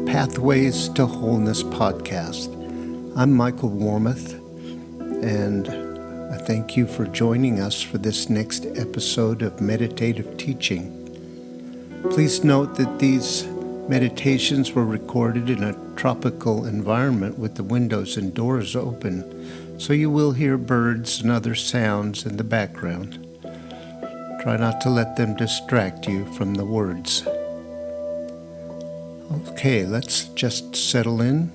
Pathways to Wholeness podcast. I'm Michael Warmoth, and I thank you for joining us for this next episode of meditative teaching. Please note that these meditations were recorded in a tropical environment with the windows and doors open, so you will hear birds and other sounds in the background. Try not to let them distract you from the words. Okay, let's just settle in,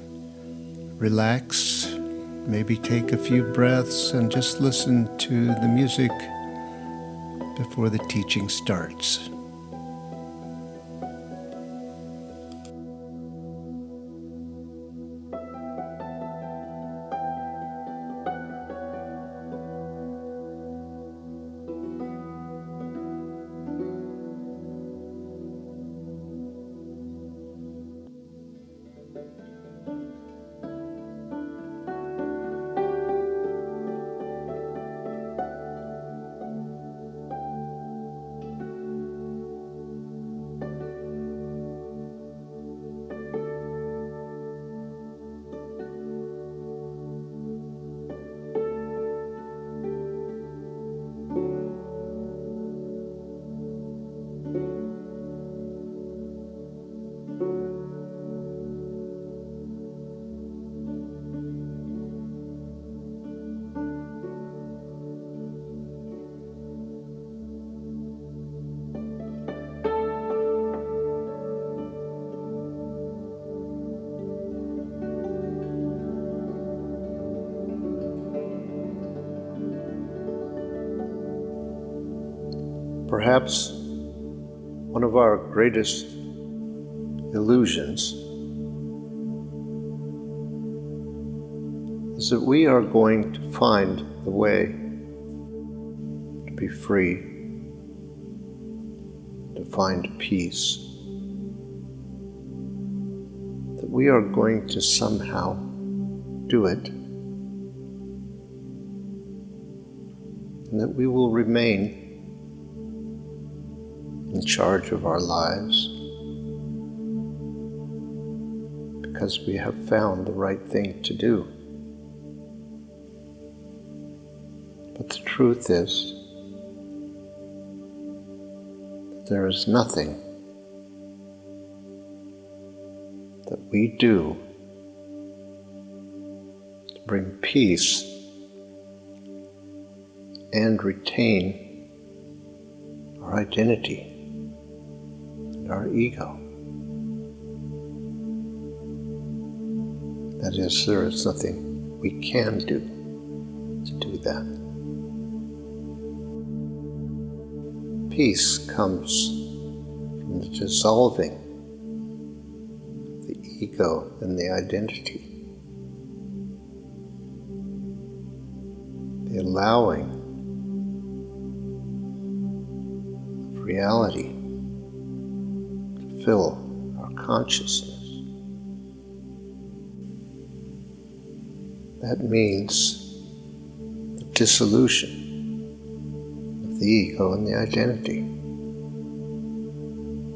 relax, maybe take a few breaths and just listen to the music before the teaching starts. Perhaps one of our greatest illusions is that we are going to find the way to be free, to find peace, that we are going to somehow do it, and that we will remain in charge of our lives because we have found the right thing to do. But the truth is that there is nothing that we do to bring peace and retain our identity, our ego. That is, there is nothing we can do to do that. Peace comes from the dissolving of the ego and the identity, the allowing of reality fill our consciousness. That means the dissolution of the ego and the identity.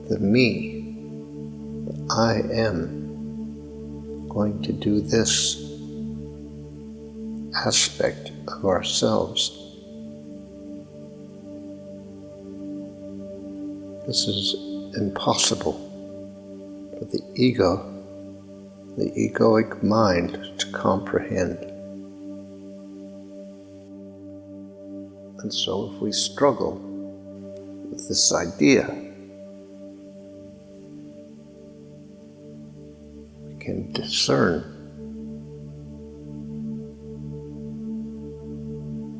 The me, that I am going to do this aspect of ourselves. This is impossible for the ego, the egoic mind to comprehend. And so if we struggle with this idea, we can discern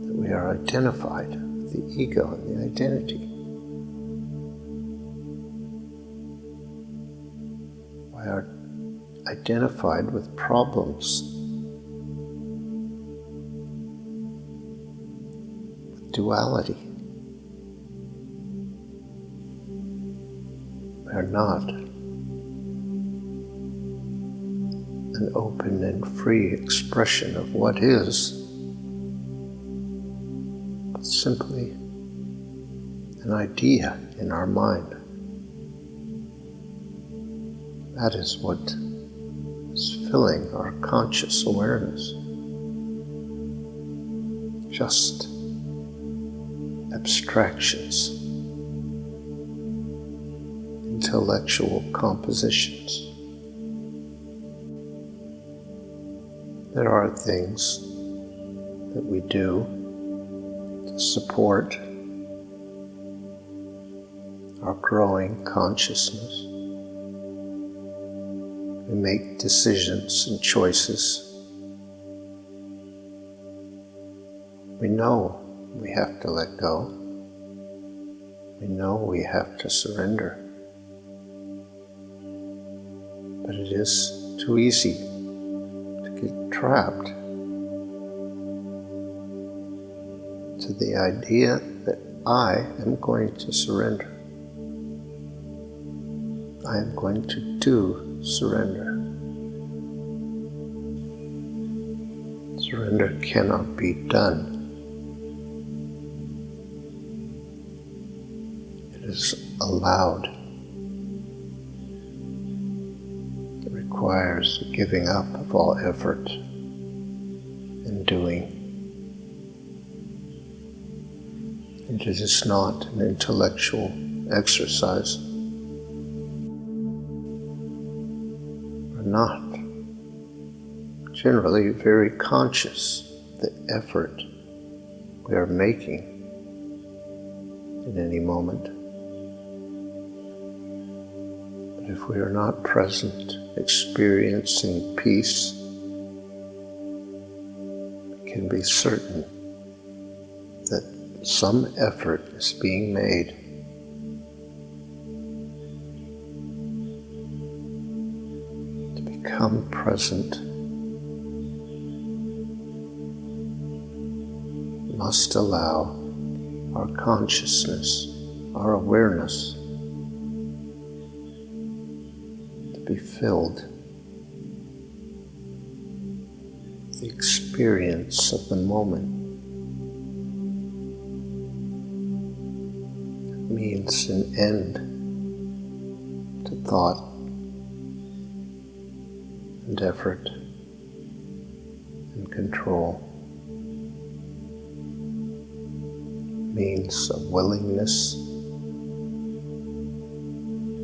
that we are identified with the ego and the identity. We are identified with problems, with duality. We are not an open and free expression of what is, but simply an idea in our mind. That is what is filling our conscious awareness. Just abstractions, intellectual compositions. There are things that we do to support our growing consciousness. We make decisions and choices. We know we have to let go. We know we have to surrender. But it is too easy to get trapped to the idea that I am going to surrender. I am going to do surrender. Surrender cannot be done. It is allowed. It requires the giving up of all effort and doing. It is not an intellectual exercise. We're not generally very conscious of the effort we are making in any moment. But if we are not present, experiencing peace, we can be certain that some effort is being made to become present. We must allow our consciousness, our awareness to be filled with the experience of the moment. Means an end to thought and effort and control. Means a willingness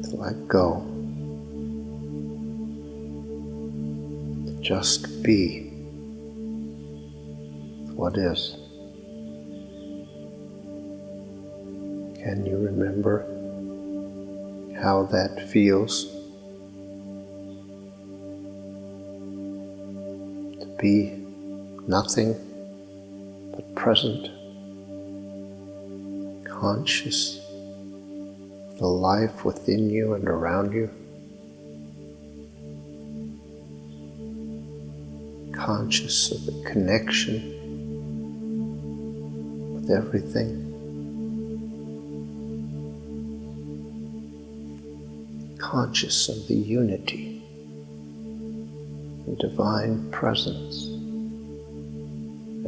to let go, to just be what is. Can you remember how that feels? To be nothing but present, conscious of the life within you and around you, conscious of the connection with everything. Conscious of the unity and divine presence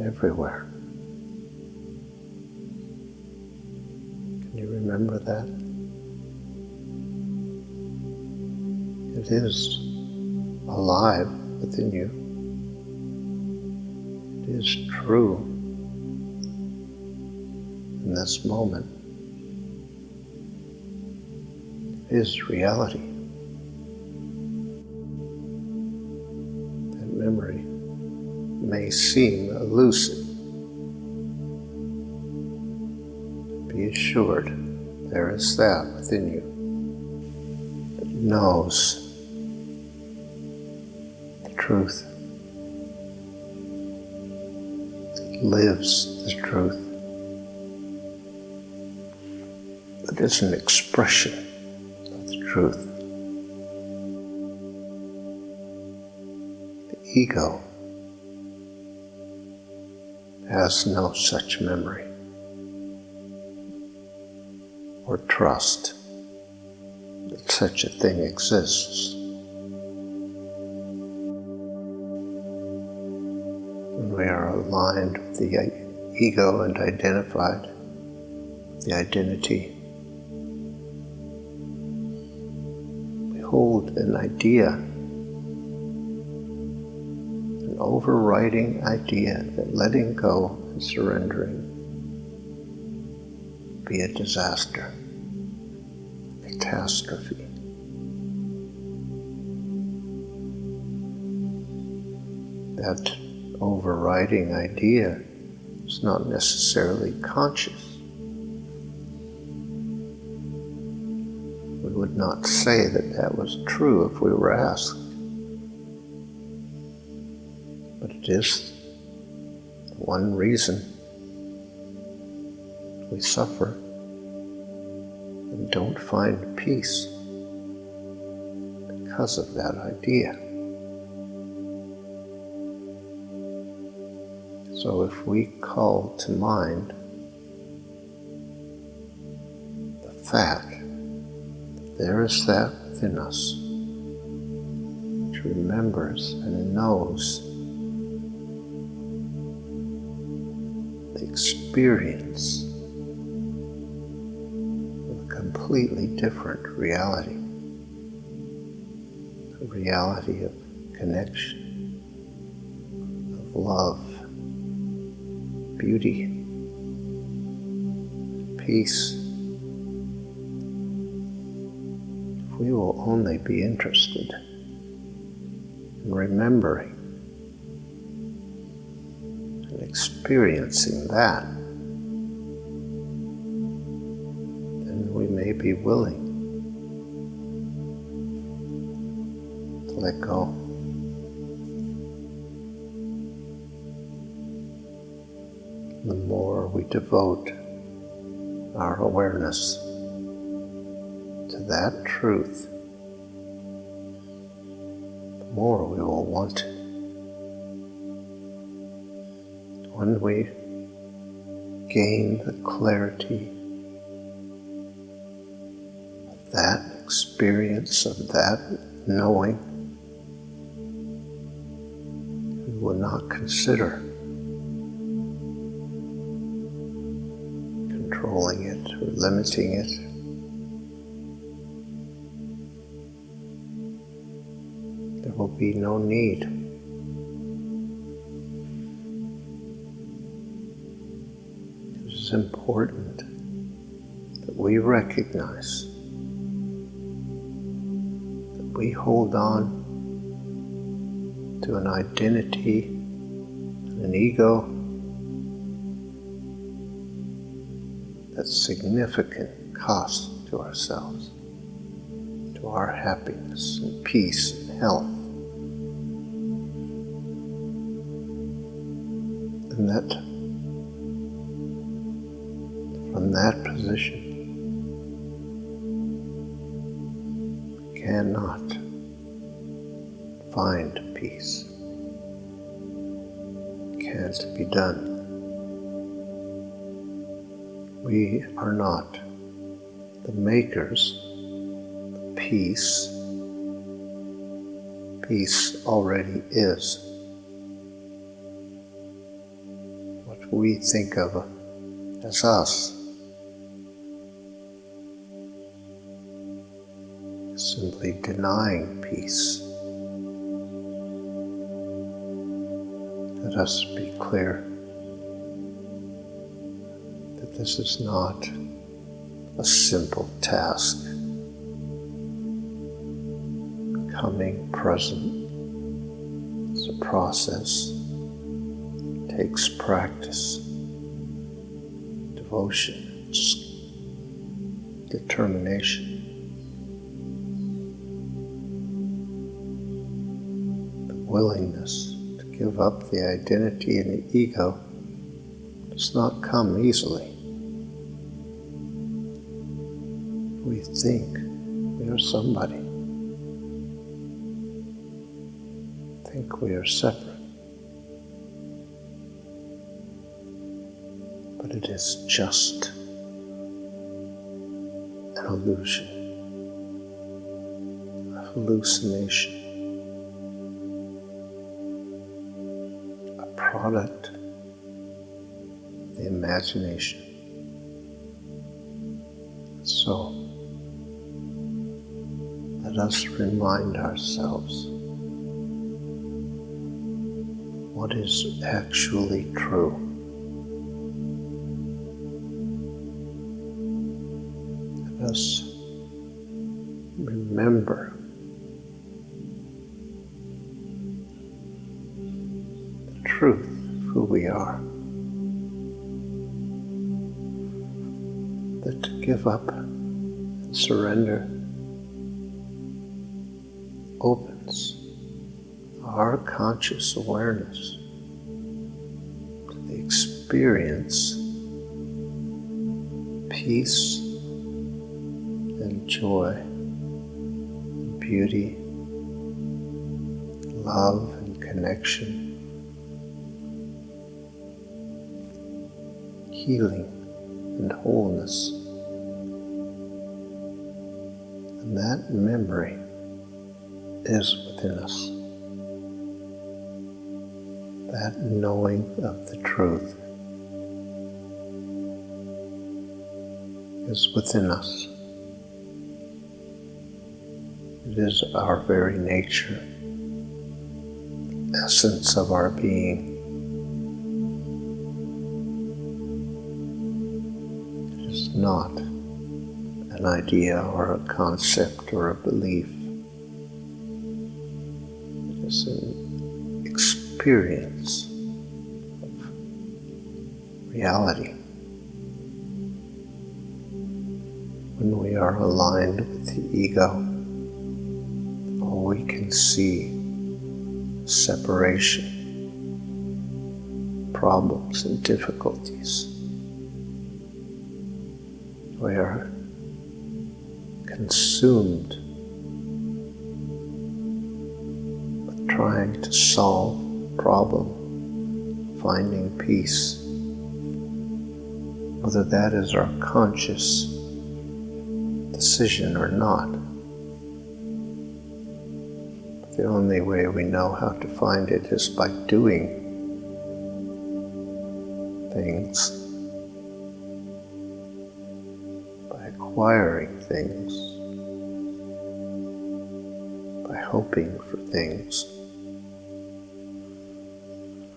everywhere. Can you remember that? It is alive within you. It is true in this moment. Is reality. That memory may seem elusive. Be assured there is that within you that knows the truth, that lives the truth, that is an expression truth. The ego has no such memory or trust that such a thing exists. When we are aligned with the ego and identified with the identity, hold an idea an overriding idea that letting go and surrendering be a disaster, catastrophe. That overriding idea is not necessarily conscious. We would not say that that was true if we were asked. But it is one reason we suffer and don't find peace because of that idea. So if we call to mind the fact that there is that within us which remembers and knows the experience of a completely different reality, a reality of connection, of love, beauty, peace. If we will only be interested in remembering and experiencing that, then we may be willing to let go. The more we devote our awareness to that truth, the more we will want it. When we gain the clarity of that experience, of that knowing, we will not consider controlling it or limiting it. There will be no need. It is important that we recognize that we hold on to an identity, an ego, that's significant cost to ourselves, to our happiness and peace and health. And that from that position we cannot find peace. It can't be done. We are not the makers of peace. Peace already is. What we think of as us is simply denying peace. Let us be clear. This is not a simple task. Becoming present is a process. It takes practice, devotion, determination. The willingness to give up the identity and the ego does not come easily. We think we are somebody, think we are separate, but it is just an illusion, a hallucination, a product of the imagination. So, let us remind ourselves what is actually true. Let us remember the truth of who we are. That to give up and surrender opens our conscious awareness to the experience, peace and joy, and beauty, love and connection, healing and wholeness. And that memory is within us. That knowing of the truth is within us. It is our very nature, essence of our being. It is not an idea or a concept or a belief. It is an experience of reality. When we are aligned with the ego, all we can see is separation, problems and difficulties. We are consumed with trying to solve a problem, finding peace, whether that is our conscious decision or not. The only way we know how to find it is by doing things, by acquiring things, by hoping for things.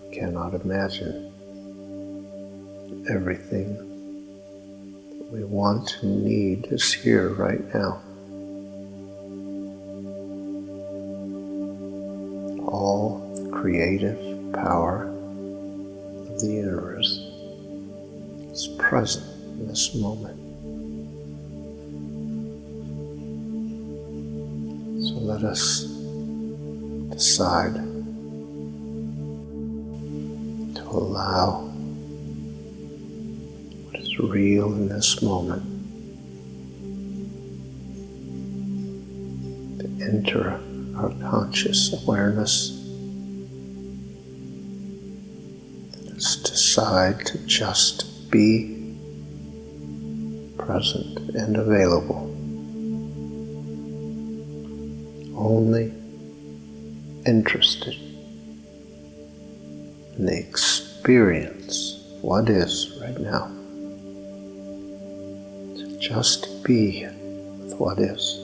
We cannot imagine everything that we want and need is here right now. All the creative power of the universe is present in this moment. So let us decide to allow what is real in this moment to enter our conscious awareness. Let us decide to just be present and available, only interested in the experience of what is right now. To just be with what is.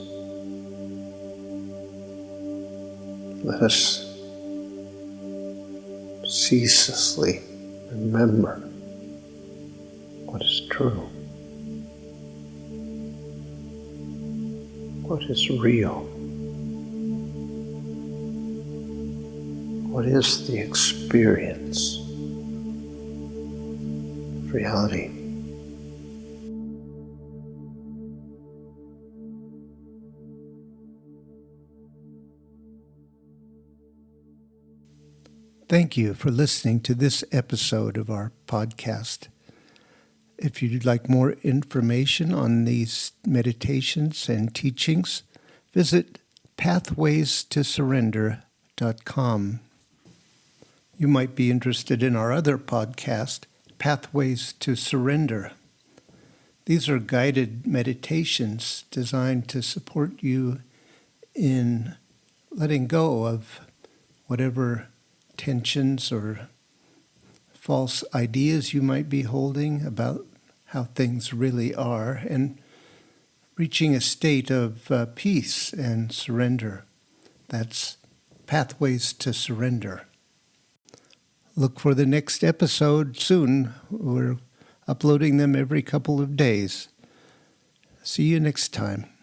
Let us ceaselessly remember what is true, what is real, what is the experience of reality. Thank you for listening to this episode of our podcast. If you'd like more information on these meditations and teachings, visit pathwaystosurrender.com. You might be interested in our other podcast, Pathways to Surrender. These are guided meditations designed to support you in letting go of whatever tensions or false ideas you might be holding about how things really are, and reaching a state of peace and surrender. That's Pathways to Surrender. look for the next episode soon. We're uploading them every couple of days. See you next time.